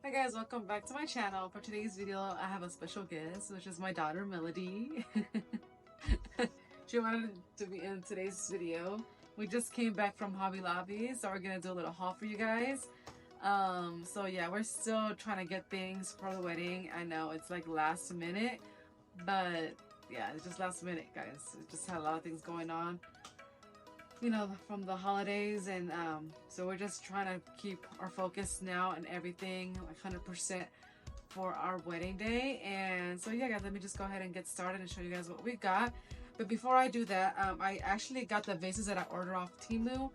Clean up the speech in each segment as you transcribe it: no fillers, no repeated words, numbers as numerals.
Hi guys, welcome back to my channel. For today's video, I have a special guest, which is my daughter Melody. She wanted to be in today's video. We just came back from Hobby Lobby, so we're gonna do a little haul for you guys. So yeah, we're still trying to get things for the wedding. I know it's like last minute, but yeah, it's just last minute, guys. It just had a lot of things going on, you know, from the holidays, and so we're just trying to keep our focus now and everything like 100% for our wedding day. And so yeah guys, let me just go ahead and get started and show you guys what we got. But before I do that, I actually got the vases that I ordered off Temu,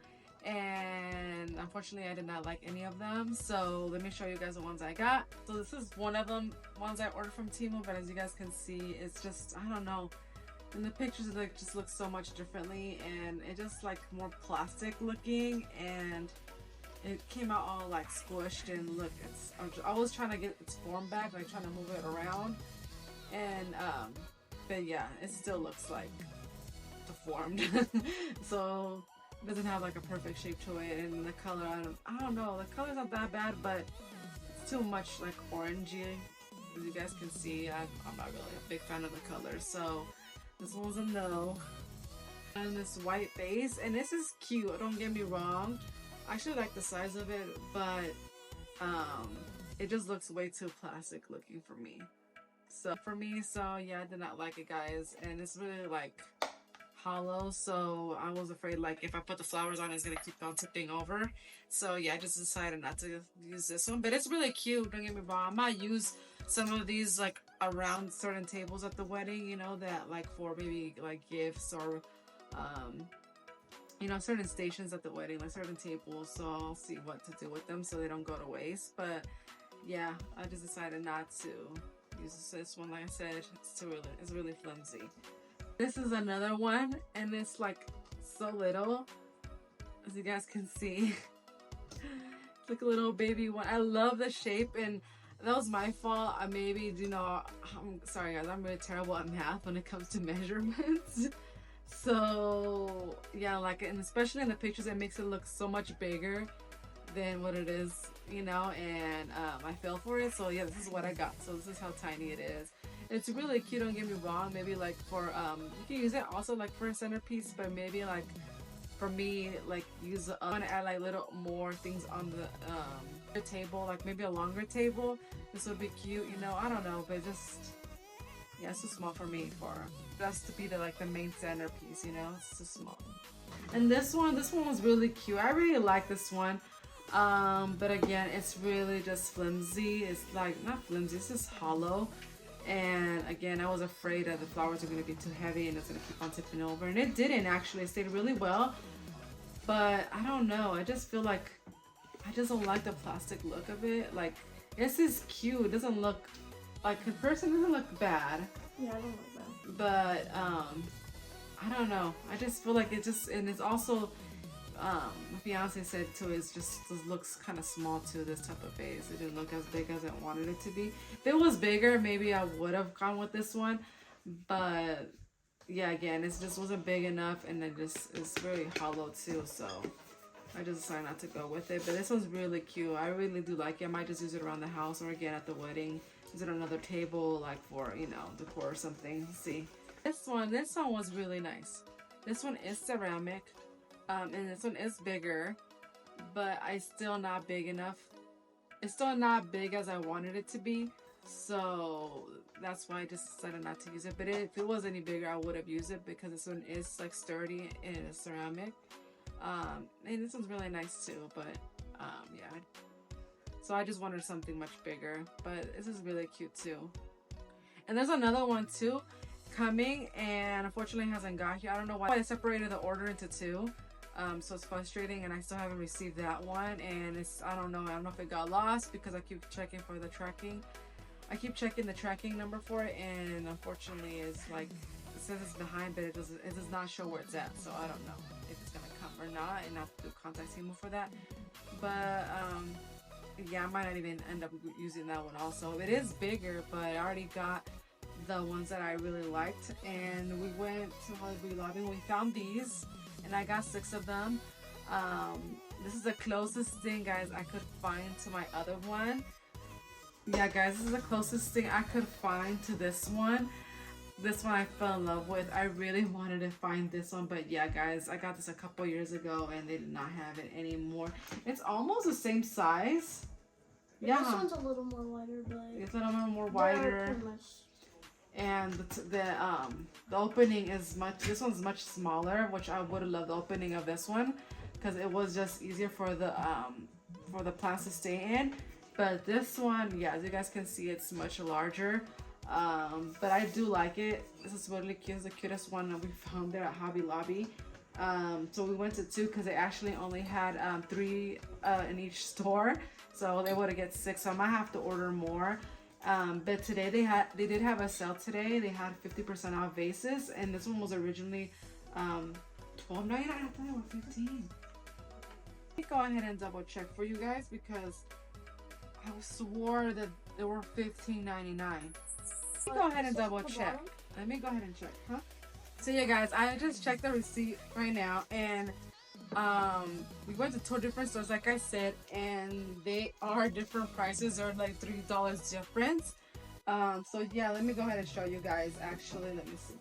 and unfortunately I did not like any of them, so let me show you guys the ones I got. So this is one of them, ones I ordered from Temu, but as you guys can see, it's just, I don't know, in the pictures it like just looks so much differently, and it just like more plastic looking, and it came out all like squished, and look, it's, I was trying to get its form back, like trying to move it around, and but yeah, it still looks like deformed. So it doesn't have like a perfect shape to it, and the color, I don't know, the color's not that bad, but it's too much like orangey. As you guys can see, I'm not really a big fan of the color, so this one's a no. And this white base, and this is cute, don't get me wrong. I actually like the size of it, but it just looks way too plastic looking for me. So yeah, I did not like it, guys. And it's really like hollow, so I was afraid like if I put the flowers on, it's gonna keep on tipping over. So yeah, I just decided not to use this one, but it's really cute, don't get me wrong. I might use some of these like around certain tables at the wedding, you know, that like for maybe like gifts, or you know, certain stations at the wedding, like certain tables. So I'll see what to do with them so they don't go to waste. But yeah, I just decided not to use this one. Like I said, it's really flimsy. This is another one, and it's like so little, as you guys can see. It's like a little baby one. I love the shape, and that was my fault. I maybe, you know, I'm sorry guys, I'm really terrible at math when it comes to measurements. So yeah, like, and especially in the pictures, it makes it look so much bigger than what it is, you know, and I fell for it. So yeah, this is what I got. So this is how tiny it is. It's really cute, don't get me wrong. Maybe like for you can use it also like for a centerpiece, but maybe like for me, like I want to add like little more things on the table, like maybe a longer table. This would be cute, you know. I don't know, but just, yeah, it's too small for me for just to be the like the main centerpiece, you know. It's too small. And this one was really cute. I really like this one. But again, it's really just flimsy. It's like not flimsy, it's just hollow. And again, I was afraid that the flowers are going to be too heavy and it's going to keep on tipping over, and it didn't. Actually, it stayed really well. But I don't know, I just feel like I just don't like the plastic look of it. Like, this is cute, it doesn't look like, in person it doesn't look bad. Yeah, I don't like that. But I don't know, I just feel like it just, and it's also my fiance said too, it just looks kind of small too, this type of vase. It didn't look as big as I wanted it to be. If it was bigger, maybe I would have gone with this one, but yeah, again, it just wasn't big enough, and it just is very hollow too, so I just decided not to go with it. But this one's really cute. I really do like it. I might just use it around the house, or again at the wedding, use it on another table, like for, you know, decor or something. Let's see. This one was really nice. This one is ceramic. And this one is bigger, but it's still not big enough. It's still not big as I wanted it to be, so that's why I just decided not to use it. But if it was any bigger, I would have used it, because this one is like sturdy and it's ceramic. And this one's really nice too, but yeah. So I just wanted something much bigger, but this is really cute too. And there's another one too coming, and unfortunately it hasn't got here. I don't know why I separated the order into two. So it's frustrating, and I still haven't received that one, and it's, I don't know if it got lost, because I keep checking for the tracking. I keep checking the tracking number for it, and unfortunately it's like, it says it's behind, but it does not show where it's at. So I don't know if it's gonna come or not, and I have to contact Temu for that. But yeah, I might not even end up using that one also. It is bigger, but I already got the ones that I really liked, and we went to Hobby Lobby and we found these, and I got 6 of them. This is the closest thing, guys, I could find to my other one. Yeah, guys, this is the closest thing I could find to this one. This one I fell in love with. I really wanted to find this one, but yeah, guys, I got this a couple years ago and they did not have it anymore. It's almost the same size. Yeah, this one's a little more wider, but it's a little more wider. And the opening is much. This one's much smaller, which I would have loved the opening of this one, because it was just easier for the plants to stay in. But this one, yeah, as you guys can see, it's much larger. But I do like it. This is really cute. It's the cutest one that we found there at Hobby Lobby. So we went to 2 because they actually only had 3 in each store, so they would have get 6. So I might have to order more. But today they did have a sale today. They had 50% off vases, and this one was originally $12.99. I thought they were $15. Let me go ahead and double check for you guys because I swore that they were $15.99. Go ahead and double check. Let me go ahead and check, huh? So yeah, guys, I just checked the receipt right now, and we went to 2 different stores, like I said, and they are different prices. They're like $3 difference. So yeah, let me go ahead and show you guys. Actually, let me see.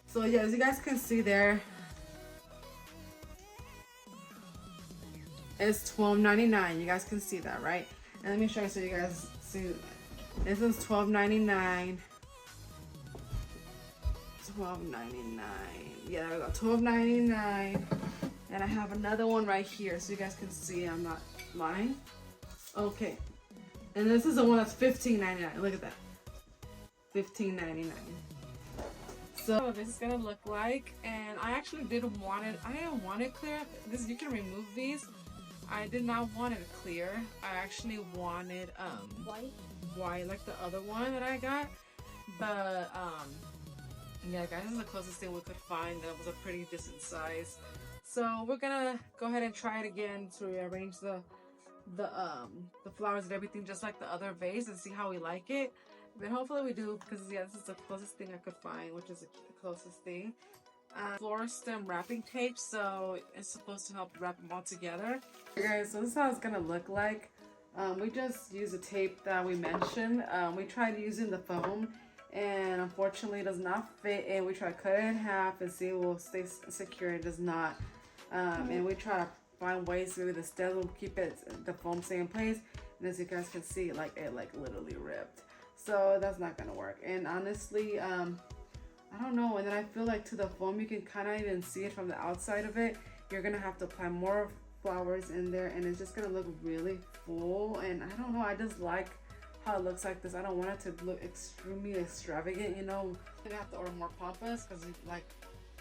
So yeah, as you guys can see there, it's $12.99. You guys can see that, right? And let me show you so you guys see. This is $12.99. $12.99. Yeah, there we go. $12.99. And I have another one right here so you guys can see I'm not lying. Okay. And this is the one that's $15.99. Look at that. $15.99. So this is gonna look like, and I actually didn't want it. I didn't want it clear. This, you can remove these. I did not want it clear. I actually wanted white like the other one that I got. But yeah, guys, this is the closest thing we could find that was a pretty decent size. So we're gonna go ahead and try it again to rearrange the flowers and everything just like the other vase and see how we like it. But hopefully we do, because yeah, this is the closest thing I could find, which is the closest thing. Floor stem wrapping tape, so it's supposed to help wrap them all together. Okay, guys, so this is how it's gonna look like. We just use the tape that we mentioned. We tried using the foam, and unfortunately it does not fit in. We try to cut it in half and see it will stay secure. It does not. And we try to find ways maybe the stems will keep the foam stay in place. And as you guys can see, like it literally ripped. So that's not gonna work. And honestly, I don't know. And then I feel like to the foam, you can kind of even see it from the outside of it. You're gonna have to apply more flowers in there, and it's just gonna look really full. And I don't know. I just like how it looks like this. I don't want it to look extremely extravagant, you know. I have to order more pampas because like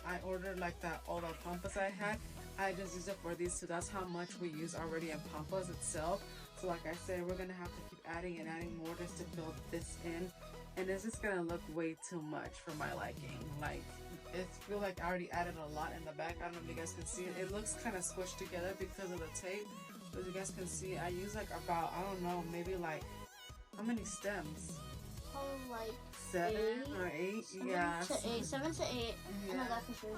I ordered like that all the pampas I had. I just use it for these two. That's how much we use already in pampas itself. So like I said, we're gonna have to keep adding and adding more just to fill this in. And it's just gonna look way too much for my liking. Like, I feel like I already added a lot in the back. I don't know if you guys can see it. It looks kind of squished together because of the tape. But as you guys can see, I use like about, I don't know, maybe like, how many stems? Probably like 7 or 8. Yeah. 7 to 8. Yeah. I know that for sure.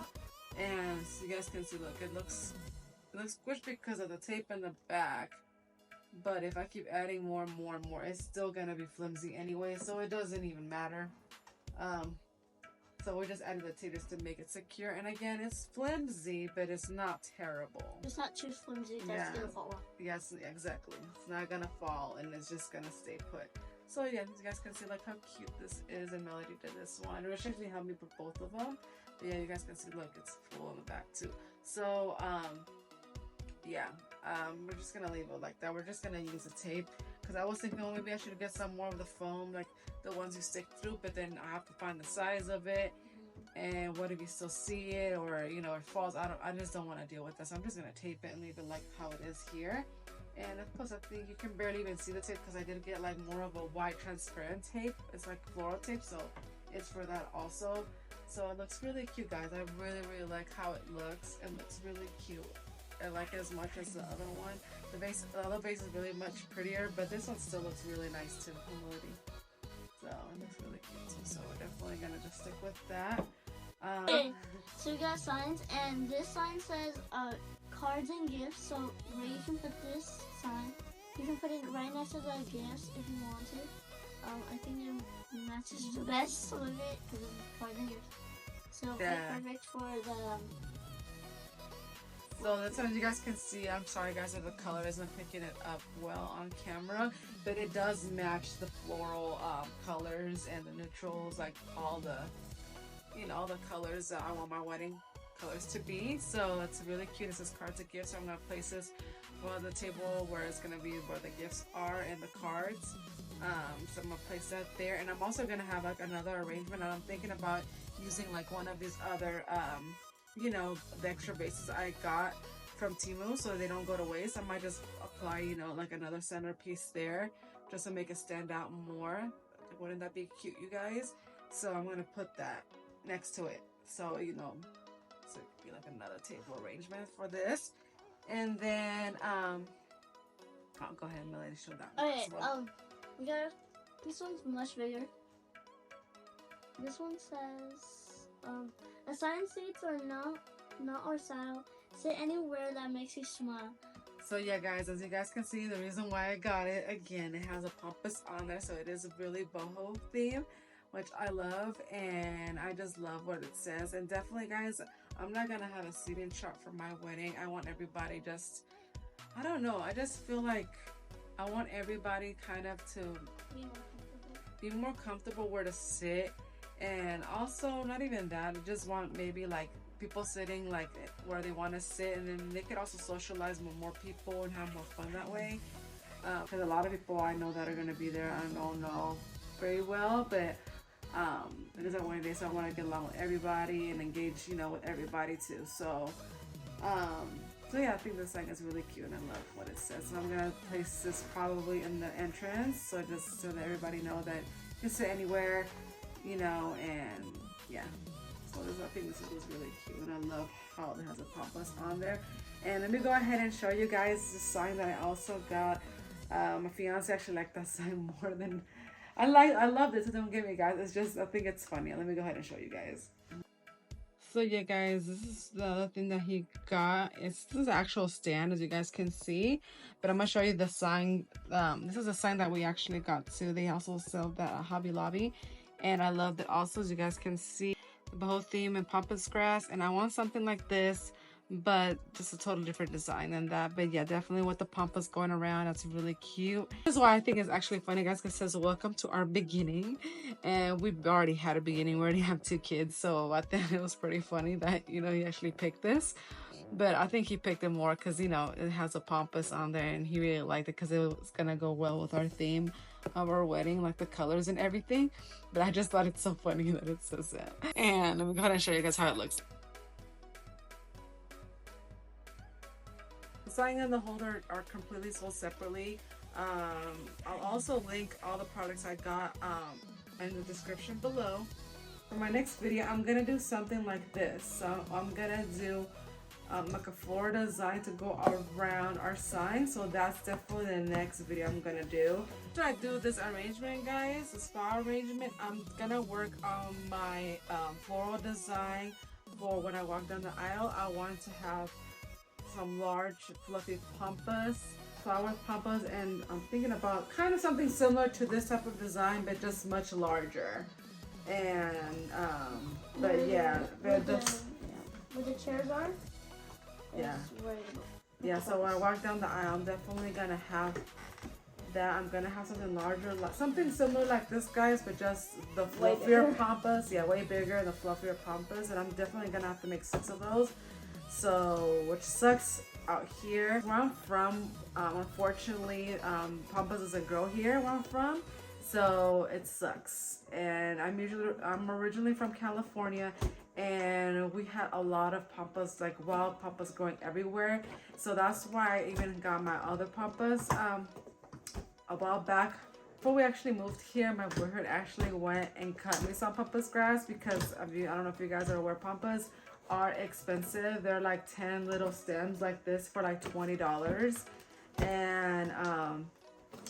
And so you guys can see, look, it looks squished because of the tape in the back. But if I keep adding more and more and more, it's still gonna be flimsy anyway, so it doesn't even matter. So we just added the tape just to make it secure. And again, it's flimsy, but it's not terrible. It's not too flimsy that's gonna fall off. Yes, exactly. It's not gonna fall, and it's just gonna stay put. So yeah, you guys can see like how cute this is, and Melody did this one. It actually helped me put both of them. But yeah, you guys can see, look, it's full in the back too. So yeah, we're just gonna leave it like that. We're just gonna use the tape because I was thinking, oh, maybe I should get some more of the foam, like the ones you stick through, but then I have to find the size of it, and what if you still see it, or you know, it falls. I just don't want to deal with this. So I'm just gonna tape it and leave it like how it is here. And of course, I think you can barely even see the tape because I did get like more of a white transparent tape. It's like floral tape, so it's for that also. So it looks really cute, guys. I really like how it looks. It looks really cute. I like it as much as the other one. The other vase is really much prettier, but this one still looks really nice too. Melody. So it looks really cute too. So we're definitely gonna just stick with that. Okay, so we got signs, and this sign says cards and gifts. So Ray, you can put this sign You can put it right next to the gifts if you want to. I think it matches the best with it because it's part of the gifts. So Yeah. perfect for the. So that's what you guys can see. I'm sorry guys if the color isn't picking it up well on camera, but it does match the floral colors and the neutrals, like all the, you know, all the colors that I want my wedding colors to be. So it's really cute. It says cards and gifts. So I'm gonna place this on the table where it's gonna be where the gifts are and the cards. So I'm gonna place that there, and I'm also gonna have like another arrangement. And I'm thinking about using like one of these other you know, the extra bases I got from Temu so they don't go to waste. I might just apply, you know, like another centerpiece there just to make it stand out more. Wouldn't that be cute, you guys? So I'm gonna put that next to it, so you know, so it could be like another table arrangement for this. And then oh, go ahead and let me show that one Okay, as well. we got this one's much bigger. This one says assigned seats are not our style. Sit anywhere that makes you smile. So yeah guys, as you guys can see, the reason why I got it, again, it has a pampas on there, so it is a really boho theme, which I love, and I just love what it says. And definitely guys, I'm not gonna have a seating chart for my wedding. I want everybody just, I don't know, I just feel like I want everybody kind of to be more comfortable where to sit. And also, not even that, I just want maybe like people sitting like where they want to sit, and then they could also socialize with more people and have more fun that way. Because a lot of people I know that are going to be there, I don't know very well, but it is a wedding day, so I want to get along with everybody and engage, you know, with everybody too. So yeah, I think this thing is really cute and I love what it says. So I'm gonna place this probably in the entrance, so just so that everybody know that you can sit anywhere, you know. And yeah, so I think this is really cute, and I love how it has a pampas on there. And let me go ahead and show you guys the sign that I also got. My fiance actually liked that sign more than I love this. Don't get me guys, it's just, I think it's funny. Let me go ahead and show you guys. So yeah guys, this is the other thing that he got. This is the actual stand, as you guys can see, but I'm gonna show you the sign. This is a sign that we actually got too. They also sell that at Hobby Lobby, and I love that also, as you guys can see, the whole theme in pampas grass. And I want something like this, but just a totally different design than that. But yeah, definitely with the pampas going around, that's really cute. This is why I think it's actually funny guys, because it says welcome to our beginning, and we've already had a beginning. We already have 2 kids, so I think it was pretty funny that, you know, he actually picked this. But I think he picked it more because, you know, it has a pampas on there, and he really liked it because it was gonna go well with our theme of our wedding, like the colors and everything. But I just thought it's so funny that it says that. And let me go ahead and show you guys how it looks. The sign and the holder are completely sold separately. I'll also link all the products I got in the description below. For my next video, I'm gonna do something like this. So I'm gonna do like a floral design to go around our sign. So that's definitely the next video I'm gonna do. After I do this arrangement guys, this flower arrangement, I'm gonna work on my floral design for when I walk down the aisle. I want to have some large fluffy pampas, flower pampas, and I'm thinking about kind of something similar to this type of design, but just much larger. And but yeah, where the chairs are. Yeah. Yeah, so when I walk down the aisle, I'm definitely gonna have that. I'm gonna have something larger, like something similar like this guys, but just the fluffier pampas. Yeah, way bigger, the fluffier pampas. And I'm definitely gonna have to make 6 of those. So, which sucks out here where I'm from. Unfortunately, pampas doesn't grow here where I'm from, so it sucks. And I'm originally from California, and we had a lot of pampas, like wild pampas growing everywhere. So that's why I even got my other pampas a while back. Before we actually moved here, my boyfriend actually went and cut me some pampas grass, because I don't know if you guys are aware, pampas are expensive. They're like 10 little stems like this for like $20. And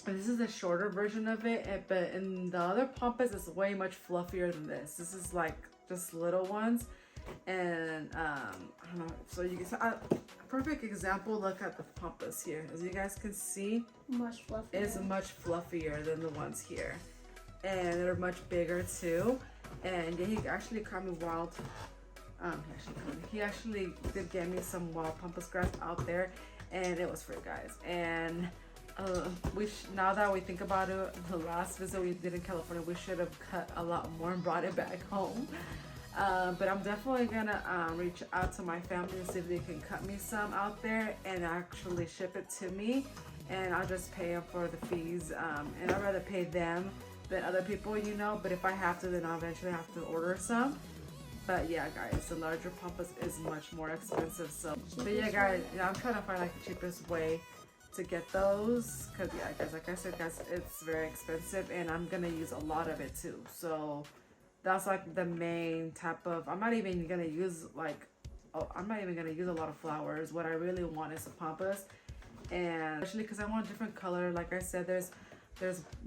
this is a shorter version of it, but in the other pampas it's way much fluffier than this. This is like just little ones, And I don't know, so you can perfect example, look at the pampas here. As you guys can see, Much fluffier. it's much fluffier than the ones here. And they're much bigger too. And he actually caught me wild. He actually did get me some wild pampas grass out there, and it was free, guys. And now that we think about it, the last visit we did in California, we should have cut a lot more and brought it back home. But I'm definitely gonna reach out to my family and see if they can cut me some out there and actually ship it to me, and I'll just pay them for the fees. And I'd rather pay them than other people, you know. But if I have to, then I'll eventually have to order some. But yeah, guys, the larger pampas is much more expensive. So, but yeah, guys, I'm trying to find like the cheapest way to get those, because yeah, guys, like I said, guys, it's very expensive, and I'm gonna use a lot of it too. So that's like the main type of, I'm not even gonna use a lot of flowers. What I really want is the pampas, and especially because I want a different color. Like I said, there's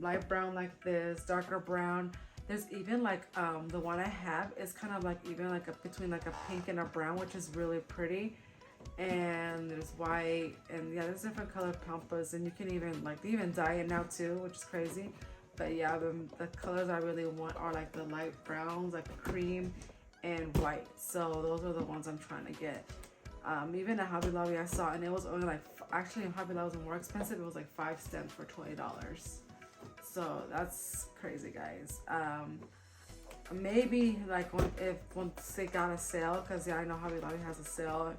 light brown like this, darker brown. There's even like the one I have is kind of like even like between like a pink and a brown, which is really pretty. And there's white, and yeah, there's different colored pampas, and you can even dye it now too, which is crazy. But yeah, the colors I really want are like the light browns, like cream and white. So those are the ones I'm trying to get. Even at Hobby Lobby I saw, and it was only like, actually in Hobby Lobby was more expensive. It was like 5 stems for $20. So that's crazy, guys. Maybe like once they got a sale, because yeah, I know Hobby Lobby has a sale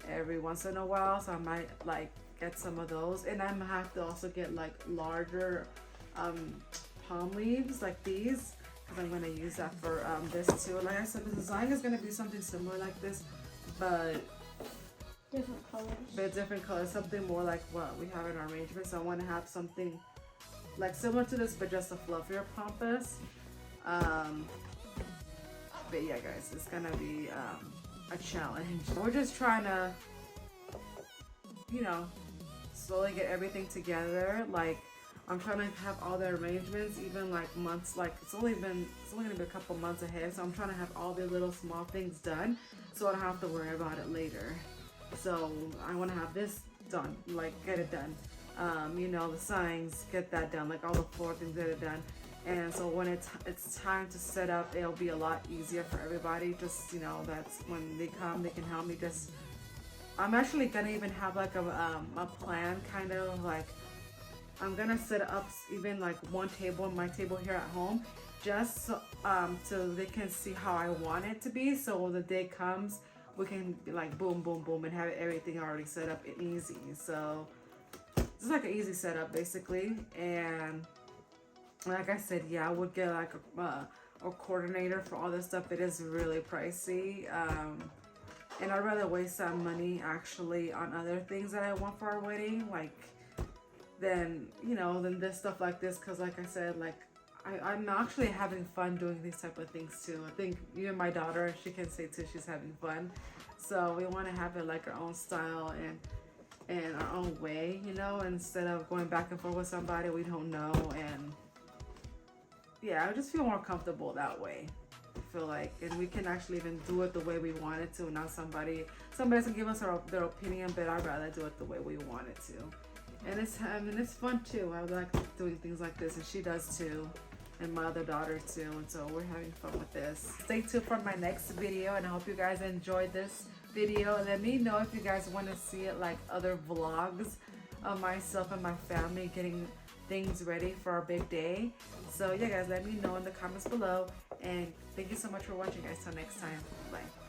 every once in a while, so I might like get some of those. And I'm gonna have to also get like larger palm leaves like these, because I'm gonna use that for this too. Like I said, the design is gonna be something similar like this, but different colors. But different colors, something more like what we have in our arrangement. So I want to have something like similar to this, but just a fluffier pampas. But yeah, guys, it's gonna be a challenge. We're just trying to, you know, slowly get everything together. Like, I'm trying to have all the arrangements, even like months, like it's only gonna be a couple months ahead. So I'm trying to have all the little small things done, so I don't have to worry about it later. So I want to have this done, like get it done. You know, the signs, get that done, like all the floor things, get it done. And so when it's time to set up, it'll be a lot easier for everybody. Just, you know, that's when they come, they can help me. Just, I'm actually gonna even have like a plan, kind of like, I'm gonna set up even like one table, my table here at home, just so they can see how I want it to be. So when the day comes, we can be like boom, boom, boom, and have everything already set up and easy. So it's like an easy setup basically. And like I said, yeah, I would get like a coordinator for all this stuff. It is really pricey. And I'd rather waste that money actually on other things that I want for our wedding, like than, you know, than this stuff like this. Cause like I said, like I'm actually having fun doing these type of things too. I think even my daughter, she can say too, she's having fun. So we want to have it like our own style and our own way, you know, instead of going back and forth with somebody we don't know. And yeah, I just feel more comfortable that way. I feel like, and we can actually even do it the way we want it to, not somebody can give us their opinion, but I'd rather do it the way we want it to. And it's fun too. I like doing things like this, and she does too, and my other daughter too. And so we're having fun with this. Stay tuned for my next video, and I hope you guys enjoyed this video. Let me know if you guys want to see it, like other vlogs of myself and my family getting things ready for our big day. So yeah, guys, let me know in the comments below, and thank you so much for watching, guys. Till next time, bye.